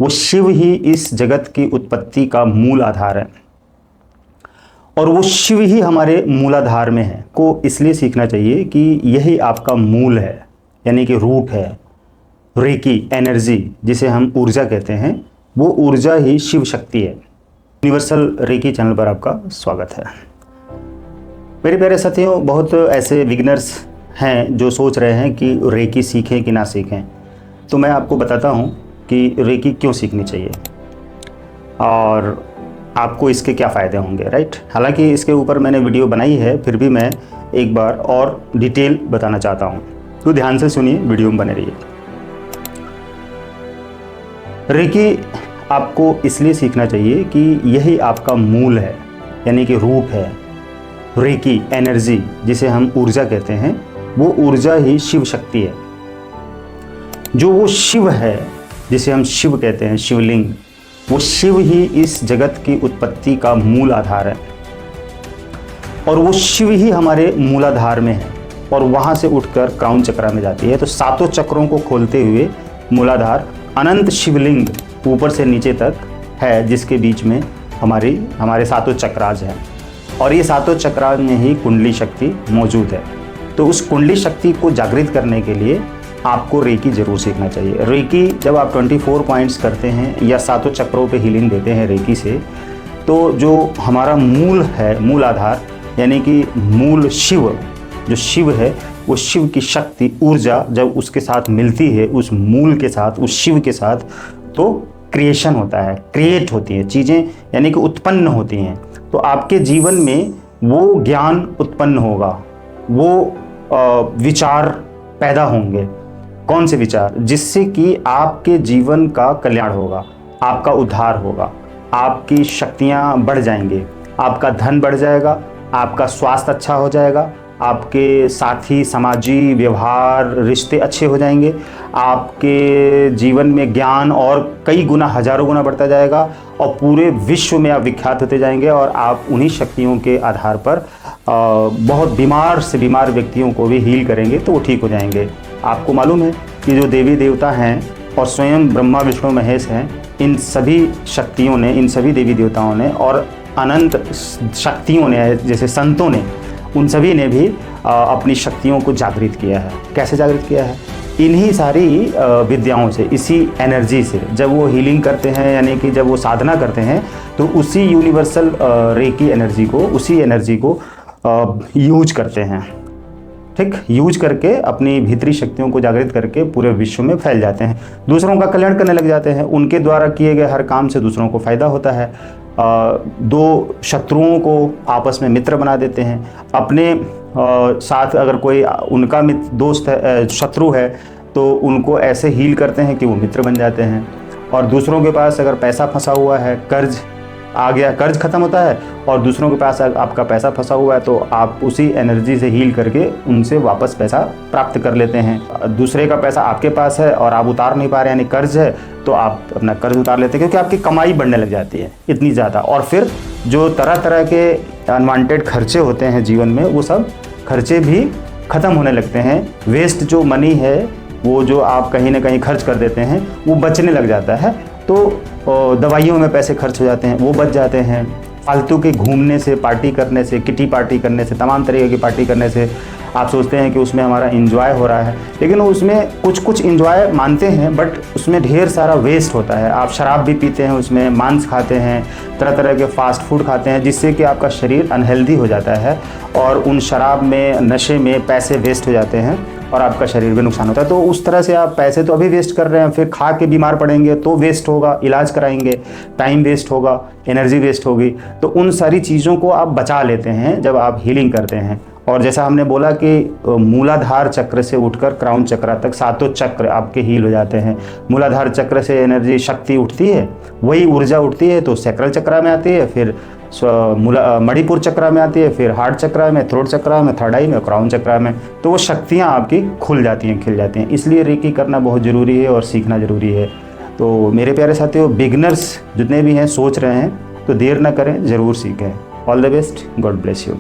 वो शिव ही इस जगत की उत्पत्ति का मूल आधार है और वो शिव ही हमारे मूलाधार में है। को इसलिए सीखना चाहिए कि यही आपका मूल है, यानी कि रूट है। रेकी एनर्जी जिसे हम ऊर्जा कहते हैं, वो ऊर्जा ही शिव शक्ति है। यूनिवर्सल रेकी चैनल पर आपका स्वागत है। मेरे प्यारे साथियों, बहुत ऐसे बिगिनर्स हैं जो सोच रहे हैं कि रेकी सीखें कि ना सीखें, तो मैं आपको बताता हूं कि रेकी क्यों सीखनी चाहिए और आपको इसके क्या फ़ायदे होंगे, राइट। हालांकि इसके ऊपर मैंने वीडियो बनाई है, फिर भी मैं एक बार और डिटेल बताना चाहता हूं, तो ध्यान से सुनिए, वीडियो में बने रहिए। रेकी आपको इसलिए सीखना चाहिए कि यही आपका मूल है, यानी कि रूट है। रेकी एनर्जी जिसे हम ऊर्जा कहते हैं, वो ऊर्जा ही शिव शक्ति है। जो वो शिव है जिसे हम शिव कहते हैं, शिवलिंग, वो शिव ही इस जगत की उत्पत्ति का मूल आधार है और वो शिव ही हमारे मूलाधार में है और वहाँ से उठकर क्राउन चक्रा में जाती है। तो सातों चक्रों को खोलते हुए मूलाधार अनंत शिवलिंग ऊपर से नीचे तक है, जिसके बीच में हमारे सातों चक्राज हैं और ये सातों चक्राज में ही कुंडली शक्ति मौजूद है। तो उस कुंडली शक्ति को जागृत करने के लिए आपको रेकी जरूर सीखना चाहिए। रेकी जब आप 24 पॉइंट्स करते हैं या सातों चक्रों पे हीलिंग देते हैं रेकी से, तो जो हमारा मूल है, मूल आधार, यानी कि मूल शिव, जो शिव है, वो शिव की शक्ति ऊर्जा जब उसके साथ मिलती है, उस मूल के साथ, उस शिव के साथ, तो क्रिएशन होता है, क्रिएट होती हैं चीज़ें, यानी कि उत्पन्न होती हैं। तो आपके जीवन में वो ज्ञान उत्पन्न होगा, वो विचार पैदा होंगे। कौन से विचार? जिससे कि आपके जीवन का कल्याण होगा, आपका उद्धार होगा, आपकी शक्तियां बढ़ जाएंगी, आपका धन बढ़ जाएगा, आपका स्वास्थ्य अच्छा हो जाएगा, आपके साथी, समाजी व्यवहार, रिश्ते अच्छे हो जाएंगे, आपके जीवन में ज्ञान और कई गुना, हजारों गुना बढ़ता जाएगा और पूरे विश्व में आप विख्यात होते जाएंगे और आप उन्हीं शक्तियों के आधार पर बहुत बीमार से बीमार व्यक्तियों को भी हील करेंगे, तो वो ठीक हो जाएंगे। आपको मालूम है कि जो देवी देवता हैं और स्वयं ब्रह्मा विष्णु महेश हैं, इन सभी शक्तियों ने, इन सभी देवी देवताओं ने और अनंत शक्तियों ने, जैसे संतों ने, उन सभी ने भी अपनी शक्तियों को जागृत किया है। कैसे जागृत किया है? इन्हीं सारी विद्याओं से, इसी एनर्जी से। जब वो हीलिंग करते हैं, यानी कि जब वो साधना करते हैं, तो उसी यूनिवर्सल रेकी एनर्जी को, उसी एनर्जी को यूज करते हैं, ठीक, यूज करके अपनी भीतरी शक्तियों को जागृत करके पूरे विश्व में फैल जाते हैं, दूसरों का कल्याण करने लग जाते हैं। उनके द्वारा किए गए हर काम से दूसरों को फ़ायदा होता है। दो शत्रुओं को आपस में मित्र बना देते हैं। अपने साथ अगर कोई उनका दोस्त है, शत्रु है, तो उनको ऐसे हील करते हैं कि वो मित्र बन जाते हैं। और दूसरों के पास अगर पैसा फंसा हुआ है, कर्ज आ गया, कर्ज खत्म होता है, और दूसरों के पास आपका पैसा फंसा हुआ है, तो आप उसी एनर्जी से हील करके उनसे वापस पैसा प्राप्त कर लेते हैं। दूसरे का पैसा आपके पास है और आप उतार नहीं पा रहे, यानी कर्ज है, तो आप अपना कर्ज उतार लेते हैं, क्योंकि आपकी कमाई बढ़ने लग जाती है इतनी ज़्यादा। और फिर जो तरह तरह के अनवांटेड खर्चे होते हैं जीवन में, वो सब खर्चे भी ख़त्म होने लगते हैं। वेस्ट जो मनी है, वो जो आप कहीं ना कहीं खर्च कर देते हैं, वो बचने लग जाता है। तो दवाइयों में पैसे खर्च हो जाते हैं, वो बच जाते हैं। फालतू के घूमने से, पार्टी करने से, किटी पार्टी करने से, तमाम तरीके की पार्टी करने से आप सोचते हैं कि उसमें हमारा एंजॉय हो रहा है, लेकिन उसमें कुछ एंजॉय मानते हैं, बट उसमें ढेर सारा वेस्ट होता है। आप शराब भी पीते हैं, उसमें मांस खाते हैं, तरह तरह के फास्ट फूड खाते हैं, जिससे कि आपका शरीर अनहेल्दी हो जाता है और उन शराब में, नशे में पैसे वेस्ट हो जाते हैं और आपका शरीर भी नुकसान होता है। तो उस तरह से आप पैसे तो अभी वेस्ट कर रहे हैं, फिर खा के बीमार पड़ेंगे तो वेस्ट होगा, इलाज कराएंगे, टाइम वेस्ट होगा, एनर्जी वेस्ट होगी। तो उन सारी चीज़ों को आप बचा लेते हैं जब आप हीलिंग करते हैं। और जैसा हमने बोला कि मूलाधार चक्र से उठकर क्राउन चक्र तक सातों चक्र आपके हील हो जाते हैं। मूलाधार चक्र से एनर्जी, शक्ति उठती है, वही ऊर्जा उठती है तो सैक्रल चक्र में आती है, फिर मणिपुर चक्र में आती है, फिर हार्ट चक्र में, थ्रोट चक्र में, थर्ड आई में, क्राउन चक्र में। तो वो शक्तियाँ आपकी खुल जाती हैं, खिल जाती हैं। इसलिए रेकी करना बहुत ज़रूरी है और सीखना ज़रूरी है। तो मेरे प्यारे साथियों, बिगनर्स जितने भी हैं, सोच रहे हैं, तो देर ना करें, ज़रूर सीखें। All the best, God bless you.